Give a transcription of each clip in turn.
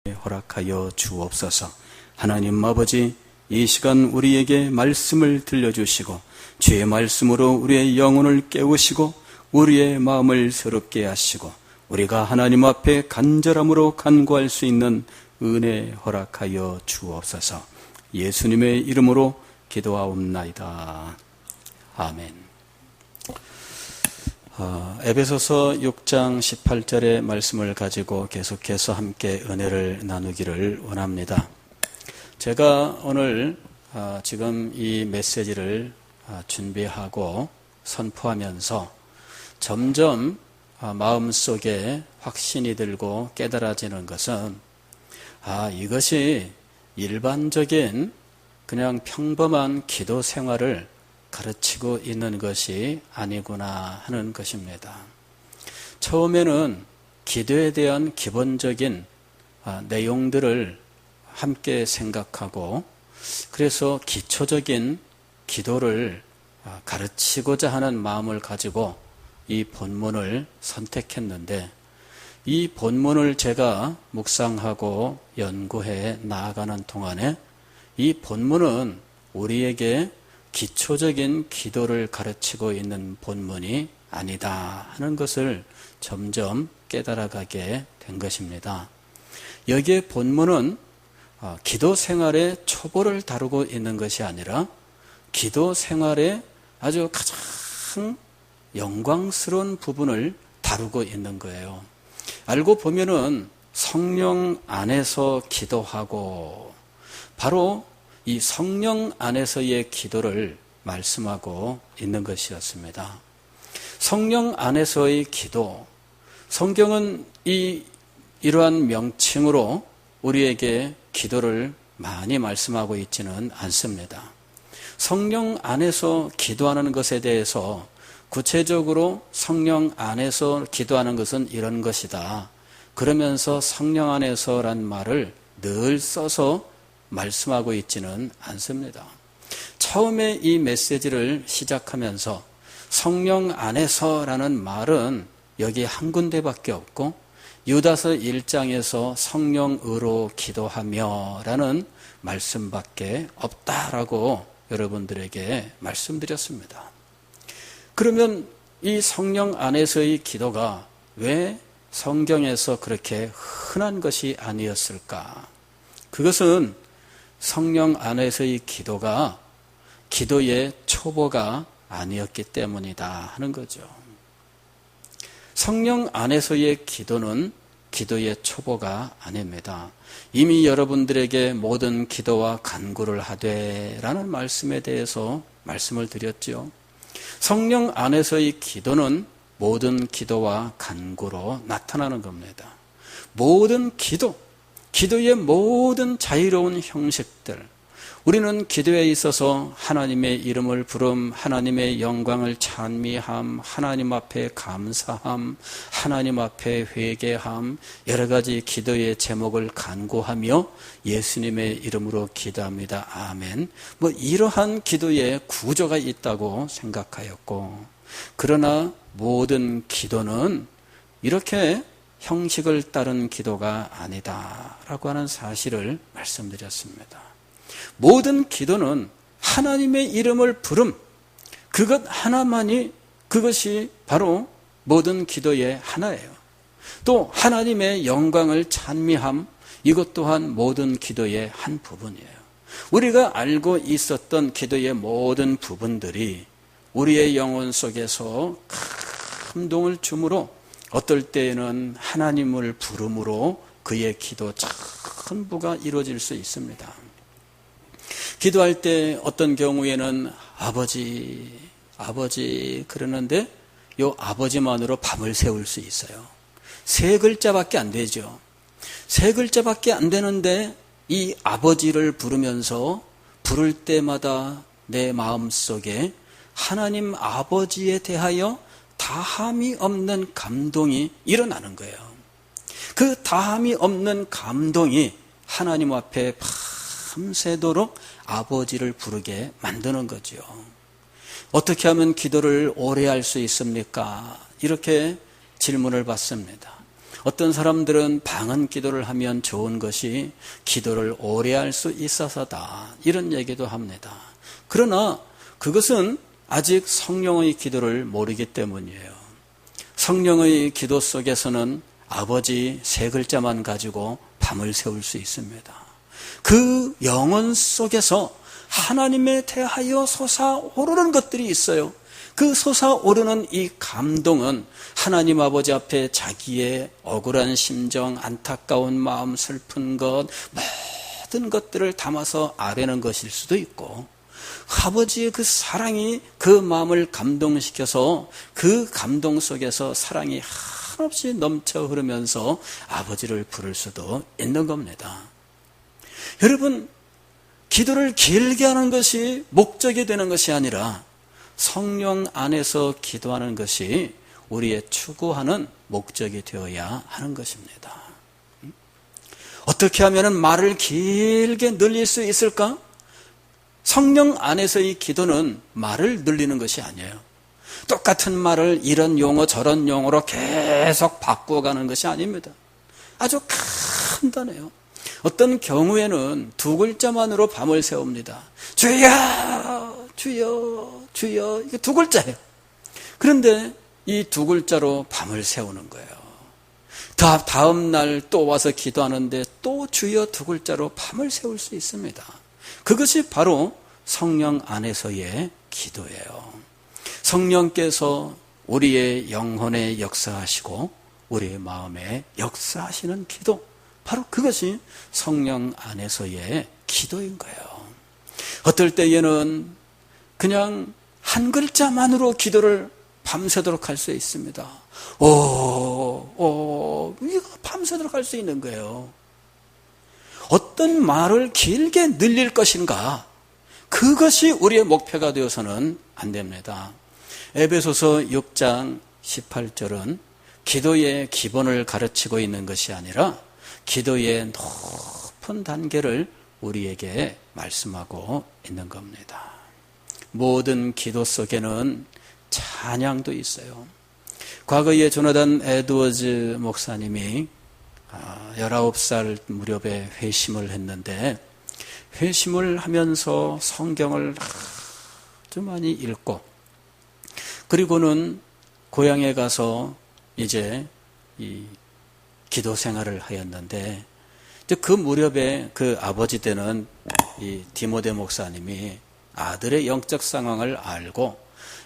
허락하여 주옵소서. 하나님 아버지, 이 시간 우리에게 말씀을 들려주시고 주의 말씀으로 우리의 영혼을 깨우시고 우리의 마음을 새롭게 하시고 우리가 하나님 앞에 간절함으로 간구할 수 있는 은혜 허락하여 주옵소서. 예수님의 이름으로 기도하옵나이다. 아멘. 에베소서 6장 18절의 말씀을 가지고 계속해서 함께 은혜를 나누기를 원합니다. 제가 오늘 지금 이 메시지를 준비하고 선포하면서 점점 마음속에 확신이 들고 깨달아지는 것은 이것이 일반적인 그냥 평범한 기도 생활을 가르치고 있는 것이 아니구나 하는 것입니다. 처음에는 기도에 대한 기본적인 내용들을 함께 생각하고 그래서 기초적인 기도를 가르치고자 하는 마음을 가지고 이 본문을 선택했는데 이 본문을 제가 묵상하고 연구해 나아가는 동안에 이 본문은 우리에게 기초적인 기도를 가르치고 있는 본문이 아니다 하는 것을 점점 깨달아가게 된 것입니다. 여기에 본문은 기도 생활의 초보를 다루고 있는 것이 아니라 기도 생활의 아주 가장 영광스러운 부분을 다루고 있는 거예요. 알고 보면은 성령 안에서 기도하고 바로 이 성령 안에서의 기도를 말씀하고 있는 것이었습니다. 성령 안에서의 기도, 성경은 이러한 명칭으로 우리에게 기도를 많이 말씀하고 있지는 않습니다. 성령 안에서 기도하는 것에 대해서 구체적으로 성령 안에서 기도하는 것은 이런 것이다. 그러면서 성령 안에서란 말을 늘 써서 말씀하고 있지는 않습니다. 처음에 이 메시지를 시작하면서 성령 안에서라는 말은 여기 한 군데밖에 없고 유다서 1장에서 성령으로 기도하며 라는 말씀밖에 없다라고 여러분들에게 말씀드렸습니다. 그러면 이 성령 안에서의 기도가 왜 성경에서 그렇게 흔한 것이 아니었을까? 그것은 성령 안에서의 기도가 기도의 초보가 아니었기 때문이다 하는 거죠. 성령 안에서의 기도는 기도의 초보가 아닙니다. 이미 여러분들에게 모든 기도와 간구를 하되 라는 말씀에 대해서 말씀을 드렸죠. 성령 안에서의 기도는 모든 기도와 간구로 나타나는 겁니다. 모든 기도의 모든 자유로운 형식들, 우리는 기도에 있어서 하나님의 이름을 부름, 하나님의 영광을 찬미함, 하나님 앞에 감사함, 하나님 앞에 회개함, 여러 가지 기도의 제목을 간구하며 예수님의 이름으로 기도합니다. 아멘. 이러한 기도의 구조가 있다고 생각하였고, 그러나 모든 기도는 이렇게 형식을 따른 기도가 아니다라고 하는 사실을 말씀드렸습니다. 모든 기도는 하나님의 이름을 부름, 그것 하나만이 그것이 바로 모든 기도의 하나예요. 또 하나님의 영광을 찬미함, 이것 또한 모든 기도의 한 부분이에요. 우리가 알고 있었던 기도의 모든 부분들이 우리의 영혼 속에서 감동을 주므로 어떨 때에는 하나님을 부름으로 그의 기도 전부가 이루어질 수 있습니다. 기도할 때 어떤 경우에는 아버지 그러는데 이 아버지만으로 밤을 새울 수 있어요. 3글자밖에 안 되죠. 3글자밖에 안 되는데 이 아버지를 부르면서 부를 때마다 내 마음속에 하나님 아버지에 대하여 다함이 없는 감동이 일어나는 거예요. 그 다함이 없는 감동이 하나님 앞에 밤새도록 아버지를 부르게 만드는 거죠. 어떻게 하면 기도를 오래 할 수 있습니까? 이렇게 질문을 받습니다. 어떤 사람들은 방언 기도를 하면 좋은 것이 기도를 오래 할 수 있어서다, 이런 얘기도 합니다. 그러나 그것은 아직 성령의 기도를 모르기 때문이에요. 성령의 기도 속에서는 아버지 세 글자만 가지고 밤을 새울 수 있습니다. 그 영혼 속에서 하나님에 대하여 솟아오르는 것들이 있어요. 그 솟아오르는 이 감동은 하나님 아버지 앞에 자기의 억울한 심정, 안타까운 마음, 슬픈 것, 모든 것들을 담아서 아뢰는 것일 수도 있고, 아버지의 그 사랑이 그 마음을 감동시켜서 그 감동 속에서 사랑이 한없이 넘쳐 흐르면서 아버지를 부를 수도 있는 겁니다. 여러분, 기도를 길게 하는 것이 목적이 되는 것이 아니라 성령 안에서 기도하는 것이 우리의 추구하는 목적이 되어야 하는 것입니다. 어떻게 하면 말을 길게 늘릴 수 있을까? 성령 안에서의 기도는 말을 늘리는 것이 아니에요. 똑같은 말을 이런 용어 저런 용어로 계속 바꾸어가는 것이 아닙니다. 아주 간단해요. 어떤 경우에는 두 글자만으로 밤을 새웁니다. 주여, 주여, 주여. 이게 두 글자예요. 그런데 이 두 글자로 밤을 새우는 거예요. 다음 날 또 와서 기도하는데 또 주여 두 글자로 밤을 새울 수 있습니다. 그것이 바로 성령 안에서의 기도예요. 성령께서 우리의 영혼에 역사하시고 우리의 마음에 역사하시는 기도, 바로 그것이 성령 안에서의 기도인 거예요. 어떨 때에는 그냥 한 글자만으로 기도를 밤새도록 할 수 있습니다. 이거 밤새도록 할 수 있는 거예요. 어떤 말을 길게 늘릴 것인가, 그것이 우리의 목표가 되어서는 안 됩니다. 에베소서 6장 18절은 기도의 기본을 가르치고 있는 것이 아니라 기도의 높은 단계를 우리에게 말씀하고 있는 겁니다. 모든 기도 속에는 찬양도 있어요. 과거에 조나단 에드워즈 목사님이 19살 무렵에 회심을 했는데, 회심을 하면서 성경을 아주 많이 읽고, 그리고는 고향에 가서 이제 이 기도 생활을 하였는데, 그 무렵에 그 아버지 되는 이 디모데 목사님이 아들의 영적 상황을 알고,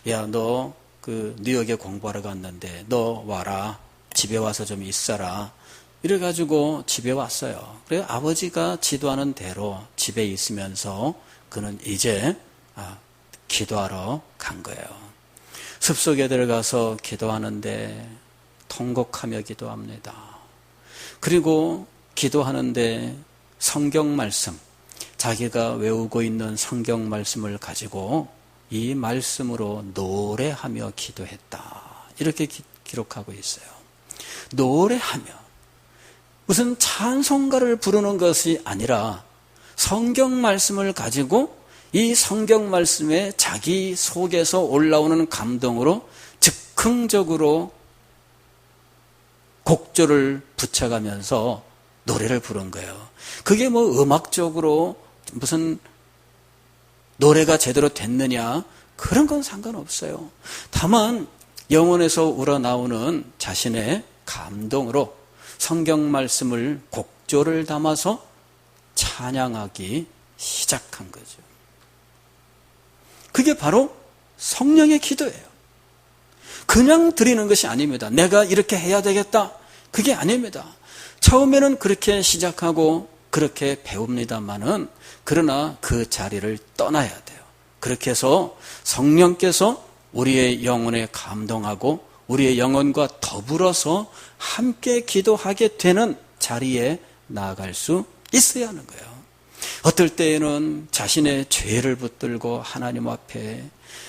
야, 너 그 뉴욕에 공부하러 갔는데 너 와라, 집에 와서 좀 있어라, 이래가지고 집에 왔어요. 그래서 아버지가 지도하는 대로 집에 있으면서 그는 이제 기도하러 간 거예요. 숲속에 들어가서 기도하는데 통곡하며 기도합니다. 그리고 기도하는데 성경 말씀, 자기가 외우고 있는 성경 말씀을 가지고 이 말씀으로 노래하며 기도했다, 이렇게 기록하고 있어요. 노래하며, 무슨 찬송가를 부르는 것이 아니라 성경 말씀을 가지고 이 성경 말씀에 자기 속에서 올라오는 감동으로 즉흥적으로 곡조를 붙여가면서 노래를 부른 거예요. 그게 뭐 음악적으로 무슨 노래가 제대로 됐느냐, 그런 건 상관없어요. 다만 영혼에서 우러나오는 자신의 감동으로 성경 말씀을 곡조를 담아서 찬양하기 시작한 거죠. 그게 바로 성령의 기도예요. 그냥 드리는 것이 아닙니다. 내가 이렇게 해야 되겠다, 그게 아닙니다. 처음에는 그렇게 시작하고 그렇게 배웁니다마는, 그러나 그 자리를 떠나야 돼요. 그렇게 해서 성령께서 우리의 영혼에 감동하고 우리의 영혼과 더불어서 함께 기도하게 되는 자리에 나아갈 수 있어야 하는 거예요. 어떨 때에는 자신의 죄를 붙들고 하나님 앞에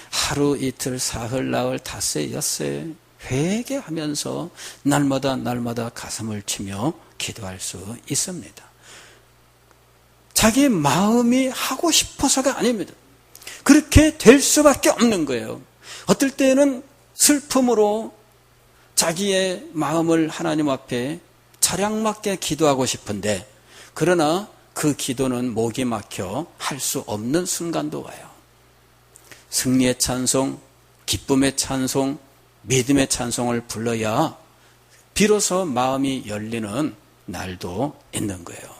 하루 이틀 사흘 나흘 닷새 엿새 회개하면서 날마다 가슴을 치며 기도할 수 있습니다. 자기 마음이 하고 싶어서가 아닙니다. 그렇게 될 수밖에 없는 거예요. 어떨 때는 슬픔으로 자기의 마음을 하나님 앞에 차량맞게 기도하고 싶은데 그러나 그 기도는 목이 막혀 할 수 없는 순간도 와요. 승리의 찬송, 기쁨의 찬송, 믿음의 찬송을 불러야 비로소 마음이 열리는 날도 있는 거예요.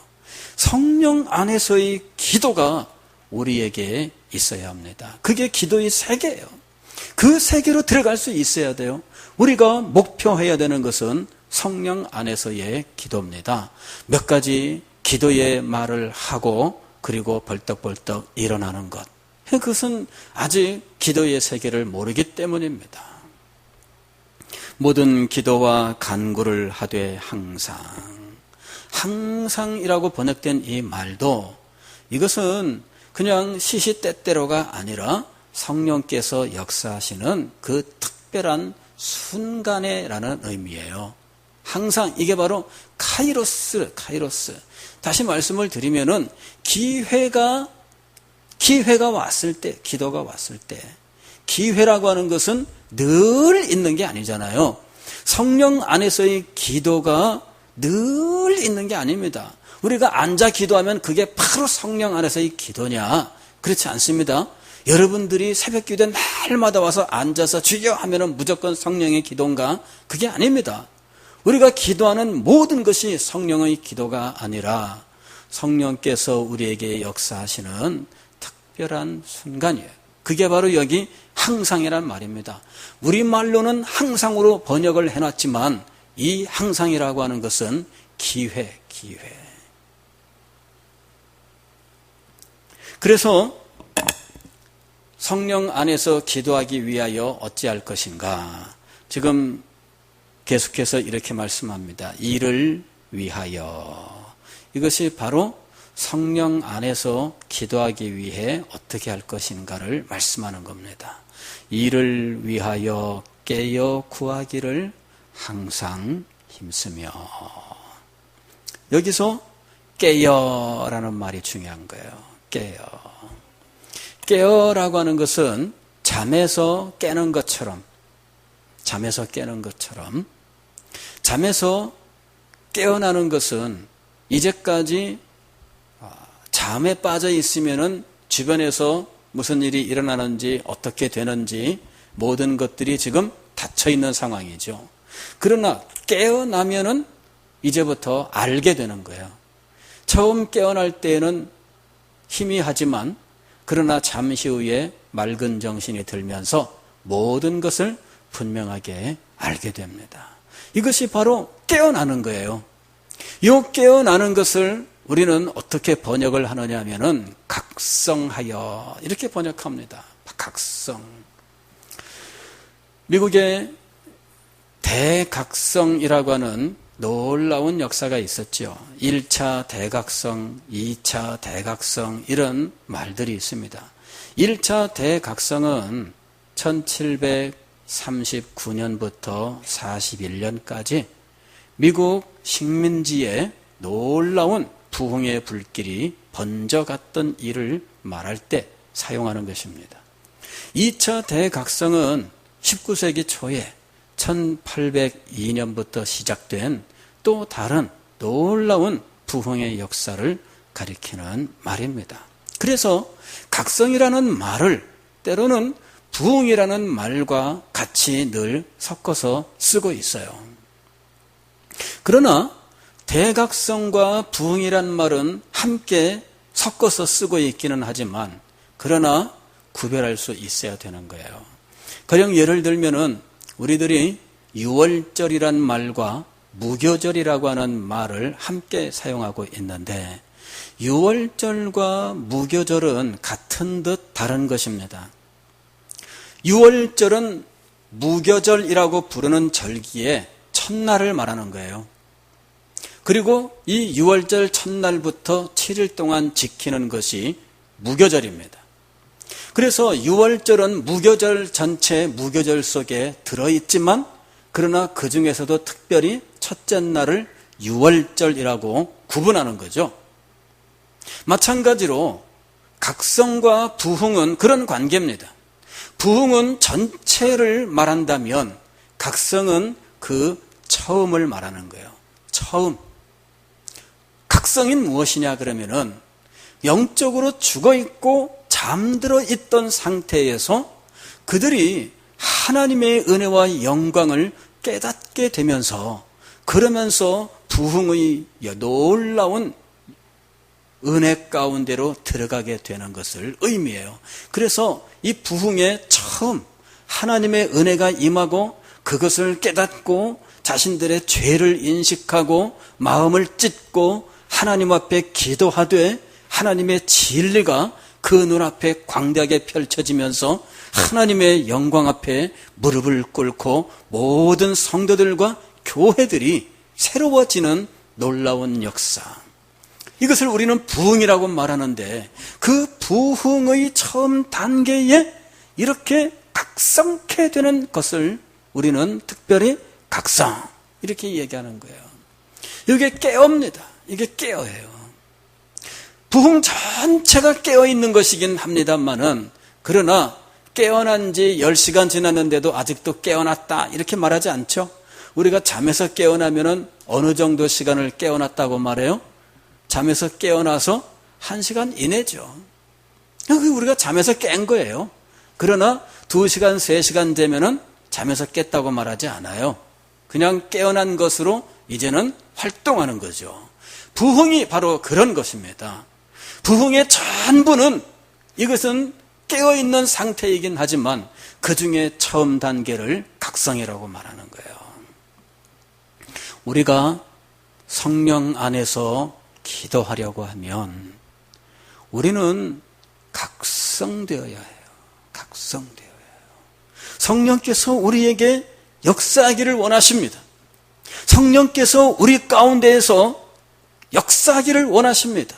성령 안에서의 기도가 우리에게 있어야 합니다. 그게 기도의 세계예요. 그 세계로 들어갈 수 있어야 돼요. 우리가 목표해야 되는 것은 성령 안에서의 기도입니다. 몇 가지 기도의 말을 하고 그리고 벌떡벌떡 일어나는 것. 그것은 아직 기도의 세계를 모르기 때문입니다. 모든 기도와 간구를 하되 항상이라고 번역된 이 말도 이것은 그냥 시시때때로가 아니라 성령께서 역사하시는 그 특별한 순간에라는 의미예요. 항상 이게 바로 카이로스. 다시 말씀을 드리면은 기회가 왔을 때, 기도가 왔을 때, 기회라고 하는 것은 늘 있는 게 아니잖아요. 성령 안에서의 기도가 늘 있는 게 아닙니다. 우리가 앉아 기도하면 그게 바로 성령 안에서의 기도냐? 그렇지 않습니다. 여러분들이 새벽 기도에 날마다 와서 앉아서 주여 하면은 무조건 성령의 기도인가? 그게 아닙니다. 우리가 기도하는 모든 것이 성령의 기도가 아니라 성령께서 우리에게 역사하시는 특별한 순간이에요. 그게 바로 여기 항상이란 말입니다. 우리말로는 항상으로 번역을 해놨지만 이 항상이라고 하는 것은 기회. 그래서 성령 안에서 기도하기 위하여 어찌할 것인가? 지금 계속해서 이렇게 말씀합니다. 이를 위하여. 이것이 바로 성령 안에서 기도하기 위해 어떻게 할 것인가를 말씀하는 겁니다. 이를 위하여 깨어 구하기를 항상 힘쓰며. 여기서 깨어라는 말이 중요한 거예요. 깨어라고 하는 것은 잠에서 깨는 것처럼 잠에서 깨어나는 것은 이제까지 잠에 빠져 있으면은 주변에서 무슨 일이 일어나는지 어떻게 되는지 모든 것들이 지금 닫혀 있는 상황이죠. 그러나 깨어나면은 이제부터 알게 되는 거예요. 처음 깨어날 때에는 희미하지만 그러나 잠시 후에 맑은 정신이 들면서 모든 것을 분명하게 알게 됩니다. 이것이 바로 깨어나는 거예요. 이 깨어나는 것을 우리는 어떻게 번역을 하느냐 하면은 각성하여 이렇게 번역합니다. 각성. 미국의 대각성이라고 하는 놀라운 역사가 있었죠. 1차 대각성, 2차 대각성 이런 말들이 있습니다. 1차 대각성은 1739년부터 41년까지 미국 식민지에 놀라운 부흥의 불길이 번져갔던 일을 말할 때 사용하는 것입니다. 2차 대각성은 19세기 초에 1802년부터 시작된 또 다른 놀라운 부흥의 역사를 가리키는 말입니다. 그래서 각성이라는 말을 때로는 부흥이라는 말과 같이 늘 섞어서 쓰고 있어요. 그러나 대각성과 부흥이란 말은 함께 섞어서 쓰고 있기는 하지만 그러나 구별할 수 있어야 되는 거예요. 가령 예를 들면은 우리들이 유월절이란 말과 무교절이라고 하는 말을 함께 사용하고 있는데 유월절과 무교절은 같은 듯 다른 것입니다. 유월절은 무교절이라고 부르는 절기의 첫날을 말하는 거예요. 그리고 이 유월절 첫날부터 7일 동안 지키는 것이 무교절입니다. 그래서 유월절은 무교절 전체 무교절 속에 들어있지만 그러나 그 중에서도 특별히 첫째 날을 유월절이라고 구분하는 거죠. 마찬가지로 각성과 부흥은 그런 관계입니다. 부흥은 전체를 말한다면 각성은 그 처음을 말하는 거예요. 처음. 각성인 무엇이냐 그러면은 영적으로 죽어있고 잠들어 있던 상태에서 그들이 하나님의 은혜와 영광을 깨닫게 되면서 그러면서 부흥의 놀라운 은혜 가운데로 들어가게 되는 것을 의미해요. 그래서 이 부흥의 처음 하나님의 은혜가 임하고 그것을 깨닫고 자신들의 죄를 인식하고 마음을 찢고 하나님 앞에 기도하되 하나님의 진리가 그 눈앞에 광대하게 펼쳐지면서 하나님의 영광 앞에 무릎을 꿇고 모든 성도들과 교회들이 새로워지는 놀라운 역사. 이것을 우리는 부흥이라고 말하는데 그 부흥의 처음 단계에 이렇게 각성케 되는 것을 우리는 특별히 각성 이렇게 얘기하는 거예요. 이게 깨어입니다. 이게 깨어예요. 부흥 전체가 깨어있는 것이긴 합니다만은 그러나 깨어난 지 10시간 지났는데도 아직도 깨어났다 이렇게 말하지 않죠. 우리가 잠에서 깨어나면은 어느 정도 시간을 깨어났다고 말해요? 잠에서 깨어나서 1시간 이내죠. 우리가 잠에서 깬 거예요. 그러나 2시간, 3시간 되면은 잠에서 깼다고 말하지 않아요. 그냥 깨어난 것으로 이제는 활동하는 거죠. 부흥이 바로 그런 것입니다. 부흥의 전부는 이것은 깨어있는 상태이긴 하지만 그 중에 처음 단계를 각성이라고 말하는 거예요. 우리가 성령 안에서 기도하려고 하면 우리는 각성되어야 해요. 각성되어야 해요. 성령께서 우리에게 역사하기를 원하십니다. 성령께서 우리 가운데에서 역사하기를 원하십니다.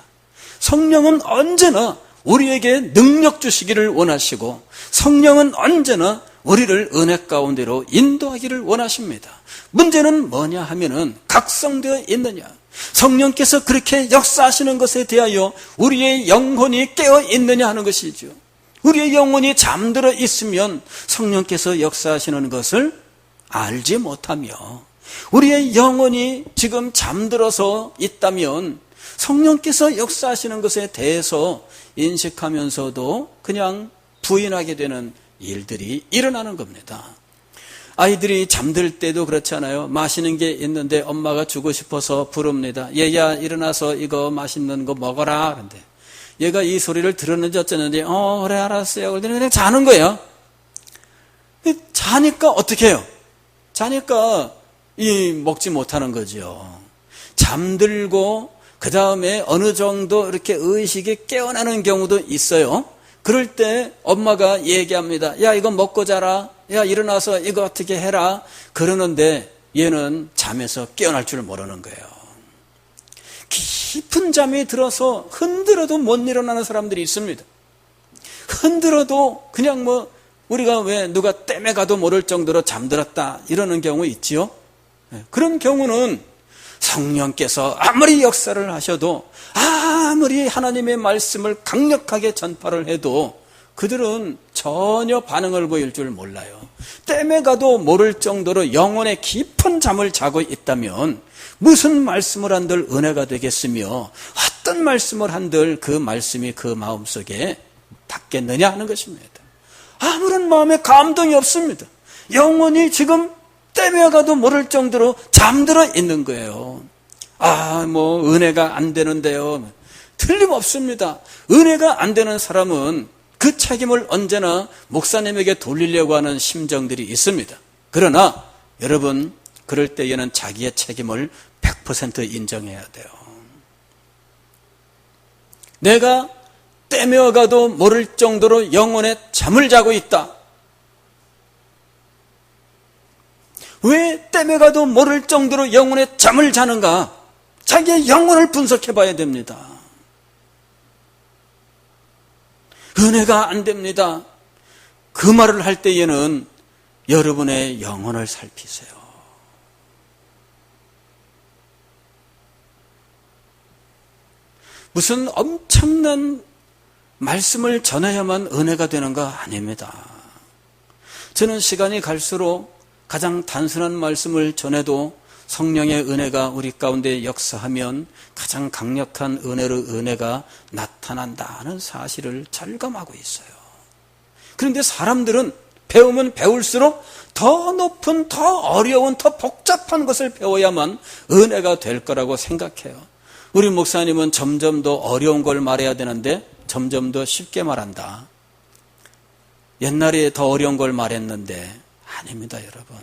성령은 언제나 우리에게 능력 주시기를 원하시고 성령은 언제나 우리를 은혜 가운데로 인도하기를 원하십니다. 문제는 뭐냐 하면은 각성되어 있느냐. 성령께서 그렇게 역사하시는 것에 대하여 우리의 영혼이 깨어 있느냐 하는 것이죠. 우리의 영혼이 잠들어 있으면 성령께서 역사하시는 것을 알지 못하며 우리의 영혼이 지금 잠들어서 있다면 성령께서 역사하시는 것에 대해서 인식하면서도 그냥 부인하게 되는 일들이 일어나는 겁니다. 아이들이 잠들 때도 그렇잖아요. 맛있는 게 있는데 엄마가 주고 싶어서 부릅니다. 얘야 일어나서 이거 맛있는 거 먹어라. 그런데 얘가 이 소리를 들었는지 어쩌는지 그래 알았어요. 그러더니 그냥 자는 거예요. 자니까 어떻게 해요? 자니까 먹지 못하는 거죠. 잠들고 그 다음에 어느 정도 이렇게 의식이 깨어나는 경우도 있어요. 그럴 때 엄마가 얘기합니다. 야 이거 먹고 자라. 야 일어나서 이거 어떻게 해라. 그러는데 얘는 잠에서 깨어날 줄 모르는 거예요. 깊은 잠이 들어서 흔들어도 못 일어나는 사람들이 있습니다. 흔들어도 그냥 우리가 왜 누가 땜에 가도 모를 정도로 잠들었다 이러는 경우 있지요. 그런 경우는 성령께서 아무리 역사를 하셔도 아무리 하나님의 말씀을 강력하게 전파를 해도 그들은 전혀 반응을 보일 줄 몰라요. 땜에 가도 모를 정도로 영혼의 깊은 잠을 자고 있다면 무슨 말씀을 한들 은혜가 되겠으며 어떤 말씀을 한들 그 말씀이 그 마음속에 닿겠느냐 하는 것입니다. 아무런 마음에 감동이 없습니다. 영혼이 지금 땜에 가도 모를 정도로 잠들어 있는 거예요. 은혜가 안 되는데요. 틀림없습니다. 은혜가 안 되는 사람은 그 책임을 언제나 목사님에게 돌리려고 하는 심정들이 있습니다. 그러나 여러분 그럴 때에는 자기의 책임을 100% 인정해야 돼요. 내가 땜에 가도 모를 정도로 영혼에 잠을 자고 있다. 왜 땜에 가도 모를 정도로 영혼에 잠을 자는가? 자기의 영혼을 분석해 봐야 됩니다. 은혜가 안 됩니다. 그 말을 할 때에는 여러분의 영혼을 살피세요. 무슨 엄청난 말씀을 전해야만 은혜가 되는 거 아닙니다. 저는 시간이 갈수록 가장 단순한 말씀을 전해도 성령의 은혜가 우리 가운데 역사하면 가장 강력한 은혜가 나타난다는 사실을 절감하고 있어요. 그런데 사람들은 배우면 배울수록 더 높은, 더 어려운, 더 복잡한 것을 배워야만 은혜가 될 거라고 생각해요. 우리 목사님은 점점 더 어려운 걸 말해야 되는데 점점 더 쉽게 말한다. 옛날에 더 어려운 걸 말했는데 아닙니다, 여러분.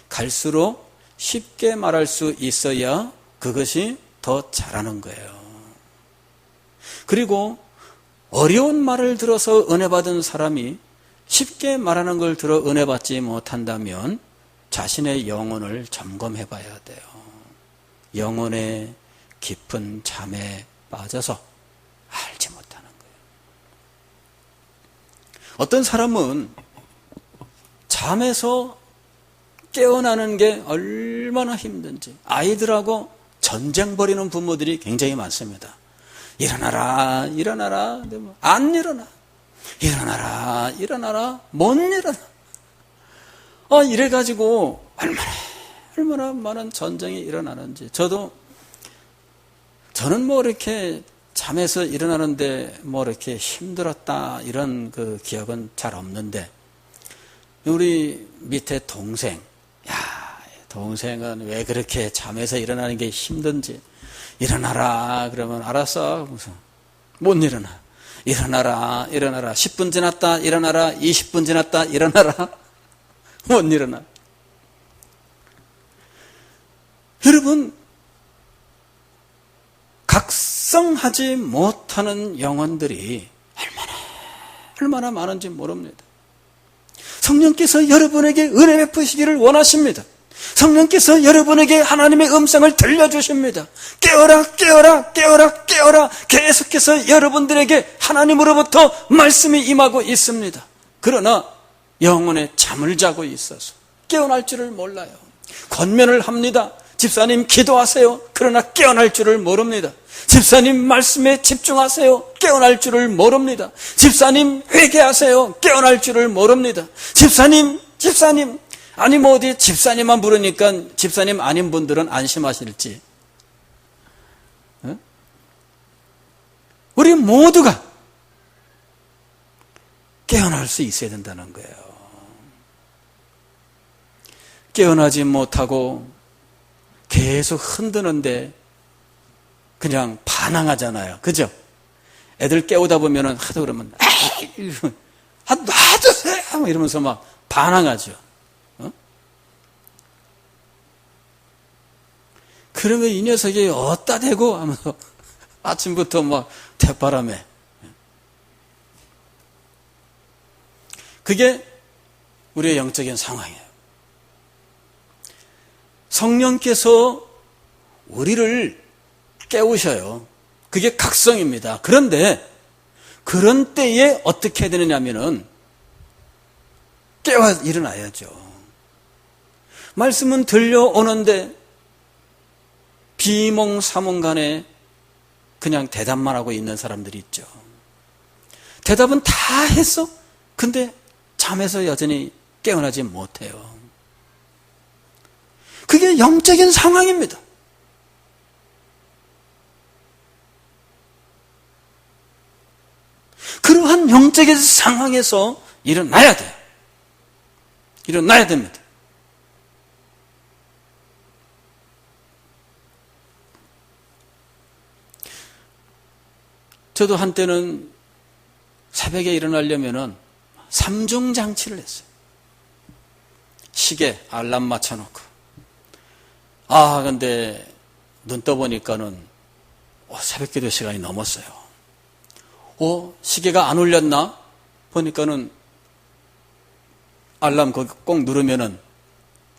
갈수록 쉽게 말할 수 있어야 그것이 더 잘하는 거예요. 그리고 어려운 말을 들어서 은혜 받은 사람이 쉽게 말하는 걸 들어 은혜 받지 못한다면 자신의 영혼을 점검해 봐야 돼요. 영혼의 깊은 잠에 빠져서 알지 못하는 거예요. 어떤 사람은 잠에서 깨어나는 게 얼마나 힘든지, 아이들하고 전쟁 벌이는 부모들이 굉장히 많습니다. 일어나라, 일어나라, 안 일어나. 일어나라, 일어나라, 못 일어나. 이래가지고 얼마나 많은 전쟁이 일어나는지. 저는 뭐 이렇게 잠에서 일어나는데 뭐 이렇게 힘들었다 이런 그 기억은 잘 없는데, 우리 밑에 동생은 왜 그렇게 잠에서 일어나는 게 힘든지, 일어나라 그러면 알았어. 못 일어나. 일어나라, 일어나라. 10분 지났다, 일어나라. 20분 지났다, 일어나라. 못 일어나. 여러분, 각성하지 못하는 영혼들이 얼마나 많은지 모릅니다. 성령께서 여러분에게 은혜 베푸시기를 원하십니다. 성령께서 여러분에게 하나님의 음성을 들려주십니다. 깨어라, 깨어라, 깨어라, 깨어라. 계속해서 여러분들에게 하나님으로부터 말씀이 임하고 있습니다. 그러나 영혼의 잠을 자고 있어서 깨어날 줄을 몰라요. 권면을 합니다. 집사님 기도하세요. 그러나 깨어날 줄을 모릅니다. 집사님 말씀에 집중하세요. 깨어날 줄을 모릅니다. 집사님 회개하세요. 깨어날 줄을 모릅니다. 집사님 아니 뭐 어디 집사님만 부르니까 집사님 아닌 분들은 안심하실지. 우리 모두가 깨어날 수 있어야 된다는 거예요. 깨어나지 못하고 계속 흔드는데 그냥 반항하잖아요. 그죠? 애들 깨우다 보면은 하도 그러면 놔두세요 이러면서 막 반항하죠. 그러면 이 녀석이 어디다 대고 하면서 아침부터 막 대바람에. 그게 우리의 영적인 상황이에요. 성령께서 우리를 깨우셔요. 그게 각성입니다. 그런데 그런 때에 어떻게 되느냐면은 깨워 일어나야죠. 말씀은 들려오는데 비몽사몽간에 그냥 대답만 하고 있는 사람들이 있죠. 대답은 다 했어. 근데 잠에서 여전히 깨어나지 못해요. 그게 영적인 상황입니다. 그러한 영적인 상황에서 일어나야 돼요. 일어나야 됩니다. 저도 한때는 새벽에 일어나려면은 3중 장치를 했어요. 시계, 알람 맞춰놓고. 근데 눈 떠보니까는 새벽 기도 시간이 넘었어요. 시계가 안 울렸나? 보니까는 알람 거기 꼭 누르면은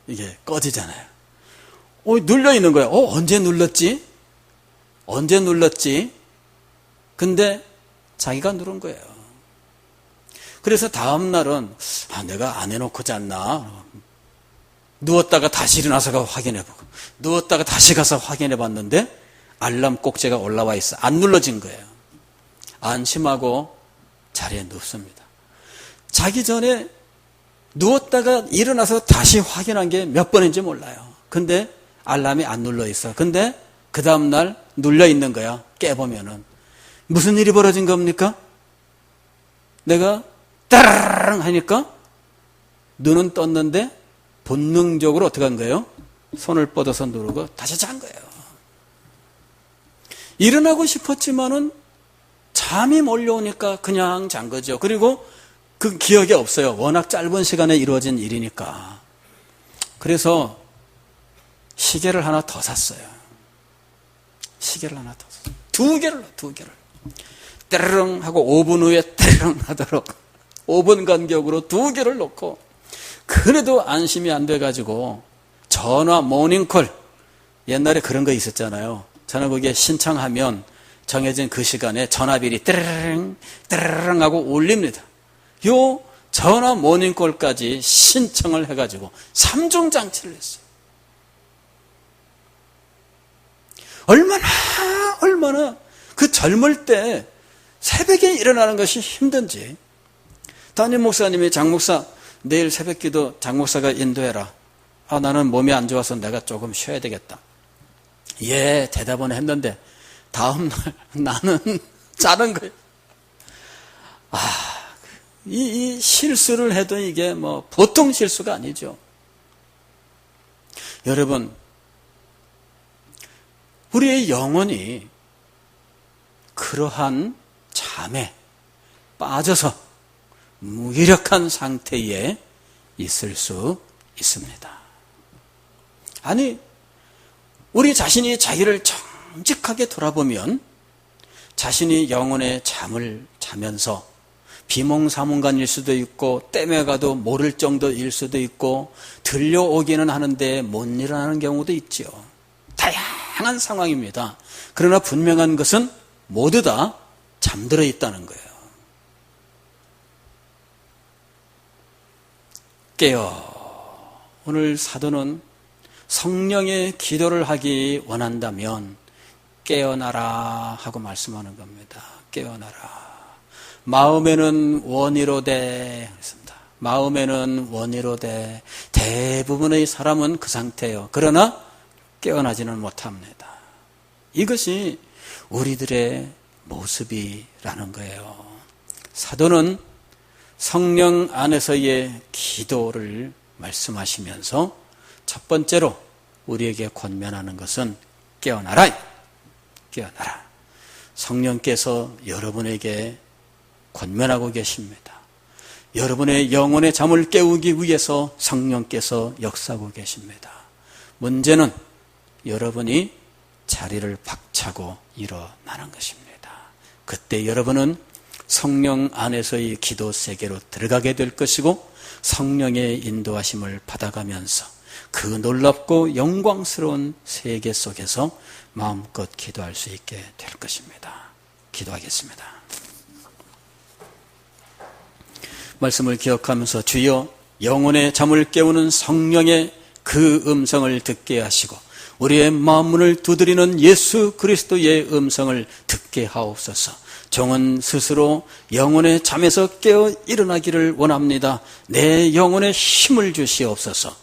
이게 꺼지잖아요. 눌려 있는 거예요. 언제 눌렀지? 언제 눌렀지? 근데 자기가 누른 거예요. 그래서 다음 날은 내가 안 해놓고 잤나? 누웠다가 다시 일어나서 확인해보고 누웠다가 다시 가서 확인해봤는데 알람 꼭지가 올라와 있어. 안 눌러진 거예요. 안심하고 자리에 눕습니다. 자기 전에 누웠다가 일어나서 다시 확인한 게 몇 번인지 몰라요. 근데 알람이 안 눌러 있어. 근데 그 다음날 눌려 있는 거야. 깨보면은. 무슨 일이 벌어진 겁니까? 내가 따라랑 하니까 눈은 떴는데 본능적으로 어떻게 한 거예요? 손을 뻗어서 누르고 다시 잔 거예요. 일어나고 싶었지만은 잠이 몰려오니까 그냥 잔 거죠. 그리고 그 기억이 없어요. 워낙 짧은 시간에 이루어진 일이니까. 그래서 시계를 하나 더 샀어요. 시계를 하나 더 샀어요. 두 개를. 따르릉 하고 5분 후에 따르릉 하도록 5분 간격으로 두 개를 놓고 그래도 안심이 안 돼가지고 전화 모닝콜 옛날에 그런 거 있었잖아요. 저는 거기에 신청하면 정해진 그 시간에 전화비리 따르릉 따르릉 하고 울립니다. 요 전화 모닝콜까지 신청을 해가지고 3중 장치를 했어요. 얼마나 그 젊을 때 새벽에 일어나는 것이 힘든지. 담임 목사님이 장 목사 내일 새벽 기도 장 목사가 인도해라. 나는 몸이 안 좋아서 내가 조금 쉬어야 되겠다. 예, 대답은 했는데 다음날 나는 자는 거예요. 이 실수를 해도 이게 뭐 보통 실수가 아니죠. 여러분, 우리의 영혼이 그러한 잠에 빠져서 무기력한 상태에 있을 수 있습니다. 아니, 우리 자신이 자기를 정직하게 돌아보면 자신이 영혼의 잠을 자면서 비몽사몽간일 수도 있고 땜에 가도 모를 정도일 수도 있고 들려오기는 하는데 못 일어나는 경우도 있죠. 다양한 상황입니다. 그러나 분명한 것은 모두 다 잠들어 있다는 거예요. 깨어. 오늘 사도는 성령의 기도를 하기 원한다면 깨어나라 하고 말씀하는 겁니다. 깨어나라. 마음에는 원이로되 그랬습니다. 마음에는 원이로되 대부분의 사람은 그 상태예요. 그러나 깨어나지는 못합니다. 이것이 우리들의 모습이라는 거예요. 사도는 성령 안에서의 기도를 말씀하시면서 첫 번째로 우리에게 권면하는 것은 깨어나라. 깨어나라. 성령께서 여러분에게 권면하고 계십니다. 여러분의 영혼의 잠을 깨우기 위해서 성령께서 역사하고 계십니다. 문제는 여러분이 자리를 박차고 일어나는 것입니다. 그때 여러분은 성령 안에서의 기도 세계로 들어가게 될 것이고 성령의 인도하심을 받아가면서 그 놀랍고 영광스러운 세계 속에서 마음껏 기도할 수 있게 될 것입니다. 기도하겠습니다. 말씀을 기억하면서 주여 영혼의 잠을 깨우는 성령의 그 음성을 듣게 하시고 우리의 마음문을 두드리는 예수 그리스도의 음성을 듣게 하옵소서. 종은 스스로 영혼의 잠에서 깨어 일어나기를 원합니다. 내 영혼에 힘을 주시옵소서.